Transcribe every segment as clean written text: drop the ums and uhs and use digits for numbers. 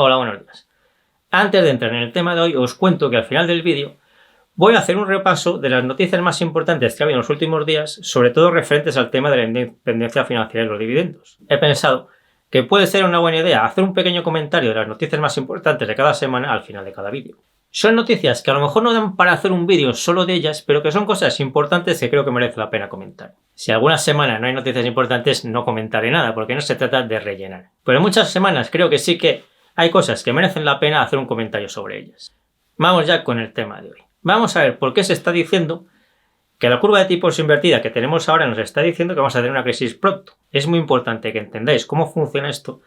Hola, buenos días. Antes de entrar en el tema de hoy, os cuento que al final del vídeo voy a hacer un repaso de las noticias más importantes que ha habido en los últimos días, sobre todo referentes al tema de la independencia financiera y los dividendos. He pensado que puede ser una buena idea hacer un pequeño comentario de las noticias más importantes de cada semana al final de cada vídeo. Son noticias que a lo mejor no dan para hacer un vídeo solo de ellas, pero que son cosas importantes que creo que merece la pena comentar. Si alguna semana no hay noticias importantes, no comentaré nada, porque no se trata de rellenar. Pero en muchas semanas creo que sí que hay cosas que merecen la pena hacer un comentario sobre ellas. Vamos ya con el tema de hoy. Vamos a ver por qué se está diciendo que la curva de tipos invertida que tenemos ahora nos está diciendo que vamos a tener una crisis pronto. Es muy importante que entendáis cómo funciona esto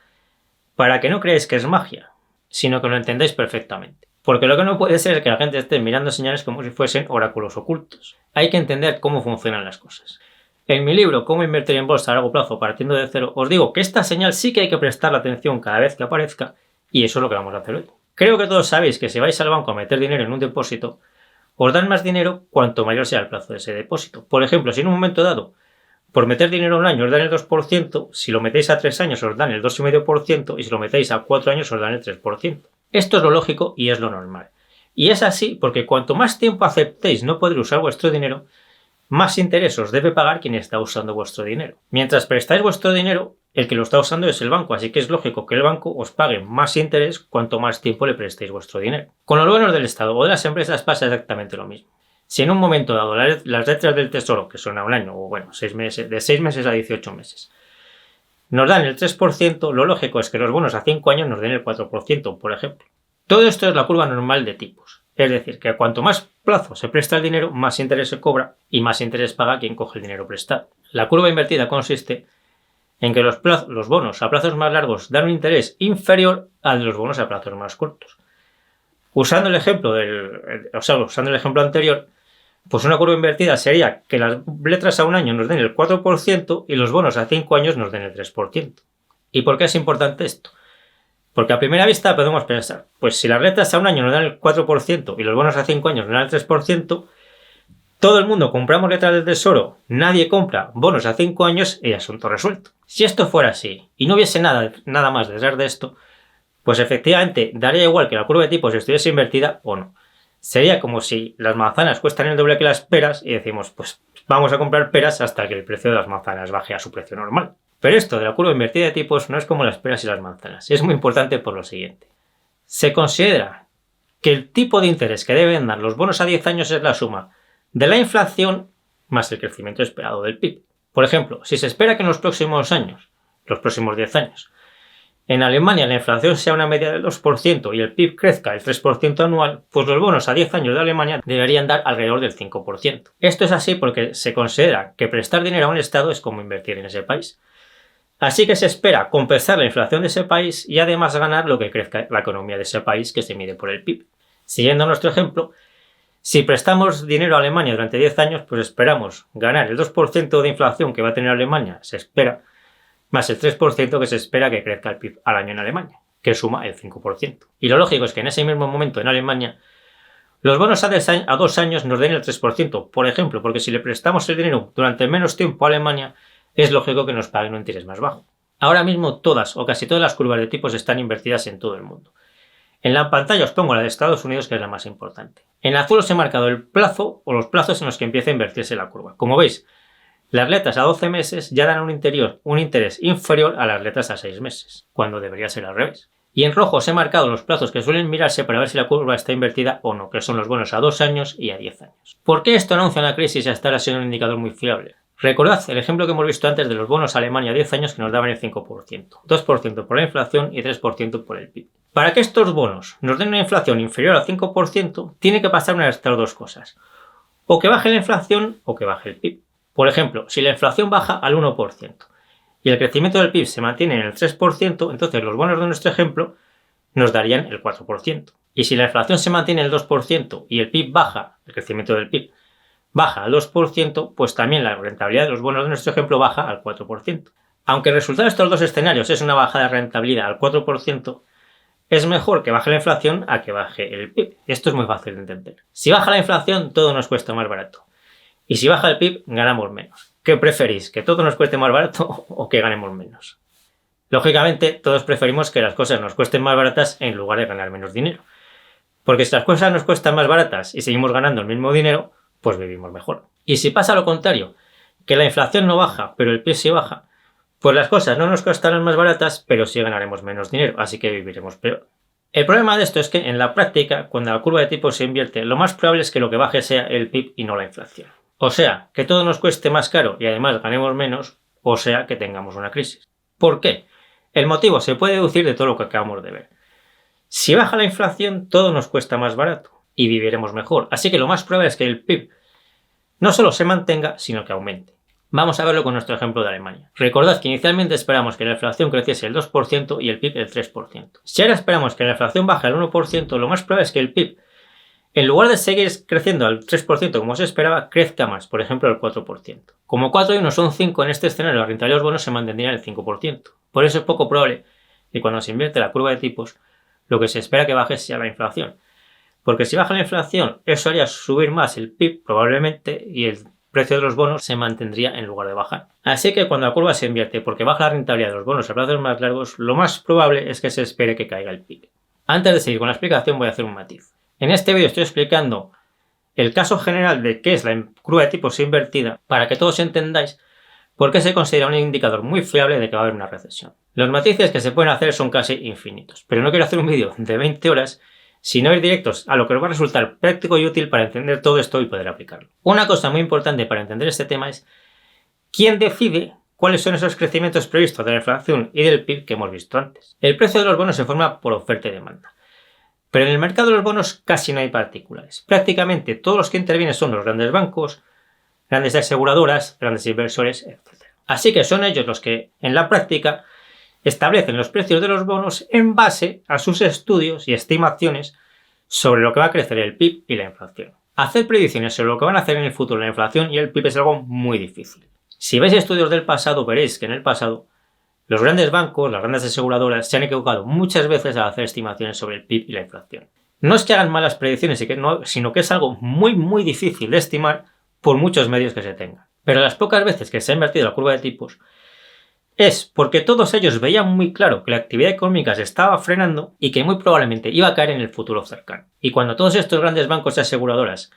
para que no creáis que es magia, sino que lo entendáis perfectamente. Porque lo que no puede ser es que la gente esté mirando señales como si fuesen oráculos ocultos. Hay que entender cómo funcionan las cosas. En mi libro Cómo invertir en bolsa a largo plazo partiendo de cero, os digo que esta señal sí que hay que prestarle atención cada vez que aparezca, y eso es lo que vamos a hacer hoy. Creo que todos sabéis que si vais al banco a meter dinero en un depósito, os dan más dinero cuanto mayor sea el plazo de ese depósito. Por ejemplo, si en un momento dado, por meter dinero un año os dan el 2%, si lo metéis a 3 años os dan el 2,5% y si lo metéis a 4 años os dan el 3%. Esto es lo lógico y es lo normal. Y es así porque cuanto más tiempo aceptéis no poder usar vuestro dinero, más interés os debe pagar quien está usando vuestro dinero. Mientras prestáis vuestro dinero, el que lo está usando es el banco, así que es lógico que el banco os pague más interés cuanto más tiempo le prestéis vuestro dinero. Con los bonos del Estado o de las empresas pasa exactamente lo mismo. Si en un momento dado las letras del Tesoro, que son a un año, o bueno, 6 meses, de 6 meses a 18 meses, nos dan el 3%, lo lógico es que los bonos a 5 años nos den el 4%, por ejemplo. Todo esto es la curva normal de tipos. Es decir, que cuanto más plazo se presta el dinero, más interés se cobra y más interés paga quien coge el dinero prestado. La curva invertida consiste en que los bonos a plazos más largos dan un interés inferior al de los bonos a plazos más cortos. Usando el ejemplo anterior, pues una curva invertida sería que las letras a un año nos den el 4% y los bonos a 5 años nos den el 3%. ¿Y por qué es importante esto? Porque a primera vista podemos pensar, pues si las letras a un año nos dan el 4% y los bonos a 5 años nos dan el 3%, todo el mundo compramos letras del Tesoro, nadie compra bonos a 5 años y asunto resuelto. Si esto fuera así y no hubiese nada más detrás de esto, pues efectivamente daría igual que la curva de tipos estuviese invertida o no. Sería como si las manzanas cuestan el doble que las peras y decimos, pues vamos a comprar peras hasta que el precio de las manzanas baje a su precio normal. Pero esto de la curva invertida de tipos no es como las peras y las manzanas. Es muy importante por lo siguiente. Se considera que el tipo de interés que deben dar los bonos a 10 años es la suma de la inflación más el crecimiento esperado del PIB. Por ejemplo, si se espera que en los próximos 10 años, en Alemania la inflación sea una media del 2% y el PIB crezca el 3% anual, pues los bonos a 10 años de Alemania deberían dar alrededor del 5%. Esto es así porque se considera que prestar dinero a un Estado es como invertir en ese país. Así que se espera compensar la inflación de ese país y además ganar lo que crezca la economía de ese país, que se mide por el PIB. Siguiendo nuestro ejemplo, si prestamos dinero a Alemania durante 10 años, pues esperamos ganar el 2% de inflación que va a tener Alemania, se espera, más el 3% que se espera que crezca el PIB al año en Alemania, que suma el 5%. Y lo lógico es que en ese mismo momento en Alemania, los bonos a 2 años nos den el 3%, por ejemplo, porque si le prestamos el dinero durante menos tiempo a Alemania, es lógico que nos paguen un interés más bajo. Ahora mismo todas o casi todas las curvas de tipos están invertidas en todo el mundo. En la pantalla os pongo la de Estados Unidos, que es la más importante. En azul os he marcado el plazo o los plazos en los que empieza a invertirse la curva. Como veis, las letras a 12 meses ya dan un interés inferior a las letras a 6 meses, cuando debería ser al revés. Y en rojo os he marcado los plazos que suelen mirarse para ver si la curva está invertida o no, que son los bonos a 2 años y a 10 años. ¿Por qué esto anuncia una crisis y hasta ahora siendo un indicador muy fiable? Recordad el ejemplo que hemos visto antes de los bonos a Alemania a 10 años que nos daban el 5%, 2% por la inflación y 3% por el PIB. Para que estos bonos nos den una inflación inferior al 5%, tiene que pasar una de estas dos cosas. O que baje la inflación o que baje el PIB. Por ejemplo, si la inflación baja al 1% y el crecimiento del PIB se mantiene en el 3%, entonces los bonos de nuestro ejemplo nos darían el 4%. Y si la inflación se mantiene en el 2% y el PIB baja, el crecimiento del PIB, baja al 2%, pues también la rentabilidad de los bonos de nuestro ejemplo baja al 4%. Aunque el resultado de estos dos escenarios es una bajada de rentabilidad al 4%, es mejor que baje la inflación a que baje el PIB. Esto es muy fácil de entender. Si baja la inflación, todo nos cuesta más barato. Y si baja el PIB, ganamos menos. ¿Qué preferís? ¿Que todo nos cueste más barato o que ganemos menos? Lógicamente, todos preferimos que las cosas nos cuesten más baratas en lugar de ganar menos dinero. Porque si las cosas nos cuestan más baratas y seguimos ganando el mismo dinero, pues vivimos mejor. Y si pasa lo contrario, que la inflación no baja, pero el PIB sí baja, pues las cosas no nos costarán más baratas, pero sí ganaremos menos dinero, así que viviremos peor. El problema de esto es que en la práctica, cuando la curva de tipos se invierte, lo más probable es que lo que baje sea el PIB y no la inflación. O sea, que todo nos cueste más caro y además ganemos menos, o sea, que tengamos una crisis. ¿Por qué? El motivo se puede deducir de todo lo que acabamos de ver. Si baja la inflación, todo nos cuesta más barato y viviremos mejor. Así que lo más probable es que el PIB no solo se mantenga, sino que aumente. Vamos a verlo con nuestro ejemplo de Alemania. Recordad que inicialmente esperamos que la inflación creciese el 2% y el PIB el 3%. Si ahora esperamos que la inflación baje al 1%, lo más probable es que el PIB, en lugar de seguir creciendo al 3% como se esperaba, crezca más, por ejemplo al 4%. Como 4 y 1 son 5, en este escenario la rentabilidad de los bonos se mantendría en el 5%. Por eso es poco probable que cuando se invierte la curva de tipos, lo que se espera que baje sea la inflación. Porque si baja la inflación, eso haría subir más el PIB probablemente y el precio de los bonos se mantendría en lugar de bajar. Así que cuando la curva se invierte porque baja la rentabilidad de los bonos a plazos más largos, lo más probable es que se espere que caiga el PIB. Antes de seguir con la explicación voy a hacer un matiz. En este vídeo estoy explicando el caso general de qué es la curva de tipos invertida para que todos entendáis por qué se considera un indicador muy fiable de que va a haber una recesión. Los matices que se pueden hacer son casi infinitos, pero no quiero hacer un vídeo de 20 horas sino ir directos a lo que os va a resultar práctico y útil para entender todo esto y poder aplicarlo. Una cosa muy importante para entender este tema es quién decide cuáles son esos crecimientos previstos de la inflación y del PIB que hemos visto antes. El precio de los bonos se forma por oferta y demanda. Pero en el mercado de los bonos casi no hay particulares. Prácticamente todos los que intervienen son los grandes bancos, grandes aseguradoras, grandes inversores, etc. Así que son ellos los que, en la práctica, establecen los precios de los bonos en base a sus estudios y estimaciones sobre lo que va a crecer el PIB y la inflación. Hacer predicciones sobre lo que van a hacer en el futuro la inflación y el PIB es algo muy difícil. Si veis estudios del pasado, veréis que en el pasado los grandes bancos, las grandes aseguradoras se han equivocado muchas veces al hacer estimaciones sobre el PIB y la inflación. No es que hagan malas predicciones, sino que es algo muy difícil de estimar por muchos medios que se tengan. Pero las pocas veces que se ha invertido la curva de tipos es porque todos ellos veían muy claro que la actividad económica se estaba frenando y que muy probablemente iba a caer en el futuro cercano. Y cuando todos estos grandes bancos y aseguradoras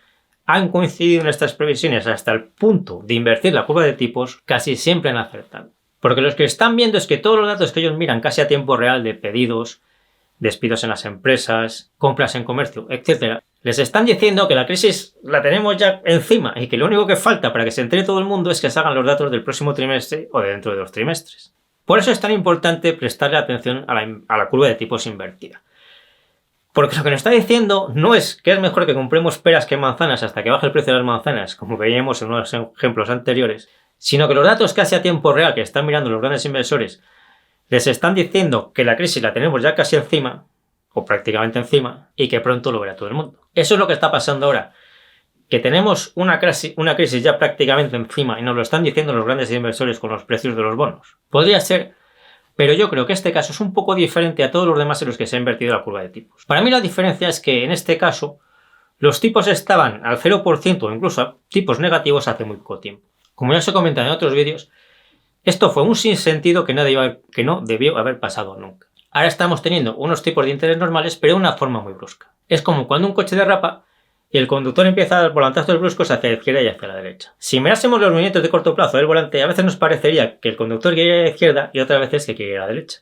han coincidido en estas previsiones hasta el punto de invertir la curva de tipos, casi siempre han acertado. Porque lo que están viendo es que todos los datos que ellos miran casi a tiempo real de pedidos, despidos en las empresas, compras en comercio, etc., les están diciendo que la crisis la tenemos ya encima y que lo único que falta para que se entere todo el mundo es que salgan los datos del próximo trimestre o de dentro de 2 trimestres. Por eso es tan importante prestarle atención a la curva de tipos invertida. Porque lo que nos está diciendo no es que es mejor que compremos peras que manzanas hasta que baje el precio de las manzanas, como veíamos en unos ejemplos anteriores, sino que los datos casi a tiempo real que están mirando los grandes inversores les están diciendo que la crisis la tenemos ya casi encima, o prácticamente encima, y que pronto lo verá todo el mundo. Eso es lo que está pasando ahora, que tenemos una crisis ya prácticamente encima y nos lo están diciendo los grandes inversores con los precios de los bonos. Podría ser, pero yo creo que este caso es un poco diferente a todos los demás en los que se ha invertido la curva de tipos. Para mí la diferencia es que en este caso los tipos estaban al 0% o incluso a tipos negativos hace muy poco tiempo. Como ya os he comentado en otros vídeos, esto fue un sinsentido que no debió haber pasado nunca. Ahora estamos teniendo unos tipos de interés normales, pero de una forma muy brusca. Es como cuando un coche derrapa y el conductor empieza a dar volantazos bruscos hacia la izquierda y hacia la derecha. Si mirásemos los movimientos de corto plazo del volante, a veces nos parecería que el conductor quiere ir a la izquierda y otras veces que quiere ir a la derecha.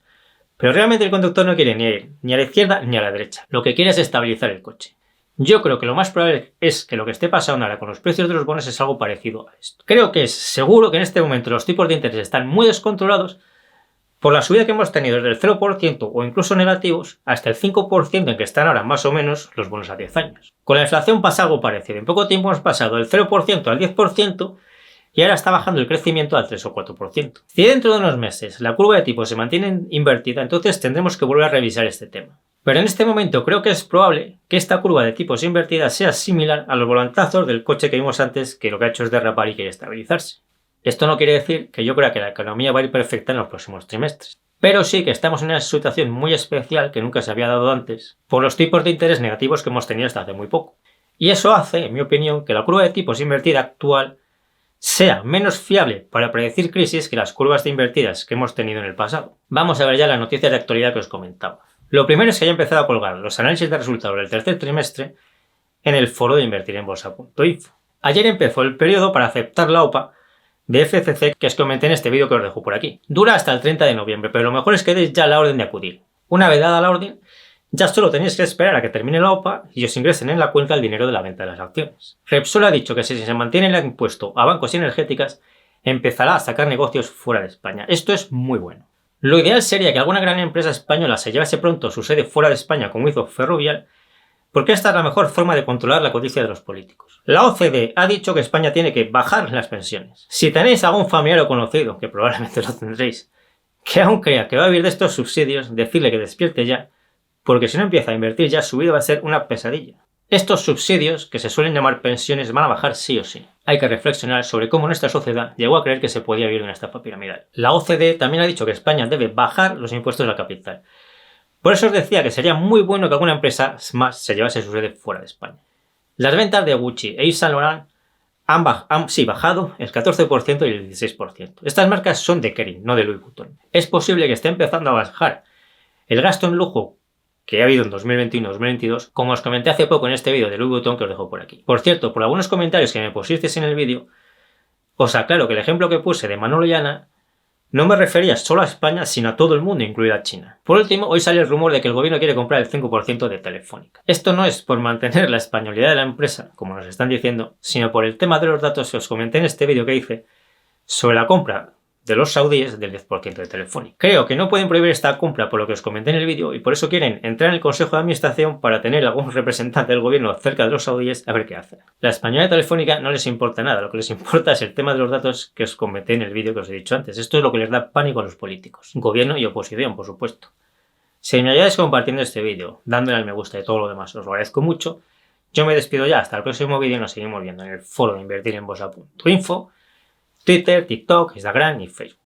Pero realmente el conductor no quiere ni ir ni a la izquierda ni a la derecha. Lo que quiere es estabilizar el coche. Yo creo que lo más probable es que lo que esté pasando ahora con los precios de los bonos es algo parecido a esto. Creo que es seguro que en este momento los tipos de interés están muy descontrolados por la subida que hemos tenido desde el 0% o incluso negativos hasta el 5% en que están ahora más o menos los bonos a 10 años. Con la inflación pasa algo parecido. En poco tiempo hemos pasado del 0% al 10% y ahora está bajando el crecimiento al 3 o 4%. Si dentro de unos meses la curva de tipos se mantiene invertida, entonces tendremos que volver a revisar este tema. Pero en este momento creo que es probable que esta curva de tipos invertida sea similar a los volantazos del coche que vimos antes, que lo que ha hecho es derrapar y quiere estabilizarse. Esto no quiere decir que yo crea que la economía va a ir perfecta en los próximos trimestres. Pero sí que estamos en una situación muy especial que nunca se había dado antes por los tipos de interés negativos que hemos tenido hasta hace muy poco. Y eso hace, en mi opinión, que la curva de tipos invertida actual sea menos fiable para predecir crisis que las curvas de invertidas que hemos tenido en el pasado. Vamos a ver ya las noticias de actualidad que os comentaba. Lo primero es que haya empezado a colgar los análisis de resultados del tercer trimestre en el foro de invertir en bolsa.info. Ayer empezó el periodo para aceptar la OPA de FCC que os comenté en este vídeo que os dejo por aquí. Dura hasta el 30 de noviembre, pero lo mejor es que deis ya la orden de acudir. Una vez dada la orden, ya solo tenéis que esperar a que termine la OPA y os ingresen en la cuenta el dinero de la venta de las acciones. Repsol ha dicho que si se mantiene el impuesto a bancos y energéticas, empezará a sacar negocios fuera de España. Esto es muy bueno. Lo ideal sería que alguna gran empresa española se llevase pronto su sede fuera de España, como hizo Ferrovial, porque esta es la mejor forma de controlar la codicia de los políticos. La OCDE ha dicho que España tiene que bajar las pensiones. Si tenéis algún familiar o conocido, que probablemente lo tendréis, que aún crea que va a vivir de estos subsidios, decirle que despierte ya, porque si no empieza a invertir ya su vida va a ser una pesadilla. Estos subsidios, que se suelen llamar pensiones, van a bajar sí o sí. Hay que reflexionar sobre cómo nuestra sociedad llegó a creer que se podía vivir de una estafa piramidal. La OCDE también ha dicho que España debe bajar los impuestos al capital. Por eso os decía que sería muy bueno que alguna empresa más se llevase su sede fuera de España. Las ventas de Gucci e Yves Saint Laurent han bajado el 14% y el 16%. Estas marcas son de Kering, no de Louis Vuitton. Es posible que esté empezando a bajar el gasto en lujo que ha habido en 2021-2022, como os comenté hace poco en este vídeo de Louis Vuitton que os dejo por aquí. Por cierto, por algunos comentarios que me pusisteis en el vídeo, os aclaro que el ejemplo que puse de Manolo y Ana no me refería solo a España, sino a todo el mundo, incluida a China. Por último, hoy sale el rumor de que el gobierno quiere comprar el 5% de Telefónica. Esto no es por mantener la españolidad de la empresa, como nos están diciendo, sino por el tema de los datos que os comenté en este vídeo que hice sobre la compra de los saudíes del 10% de Telefónica. Creo que no pueden prohibir esta compra por lo que os comenté en el vídeo y por eso quieren entrar en el consejo de administración para tener algún representante del gobierno cerca de los saudíes a ver qué hacen. La española de Telefónica no les importa nada, lo que les importa es el tema de los datos que os comenté en el vídeo que os he dicho antes. Esto es lo que les da pánico a los políticos, gobierno y oposición, por supuesto. Si me ayudáis compartiendo este vídeo, dándole al me gusta y todo lo demás, os lo agradezco mucho. Yo me despido ya, hasta el próximo vídeo y nos seguimos viendo en el foro de invertir en bolsa.info, Twitter, TikTok, Instagram y Facebook.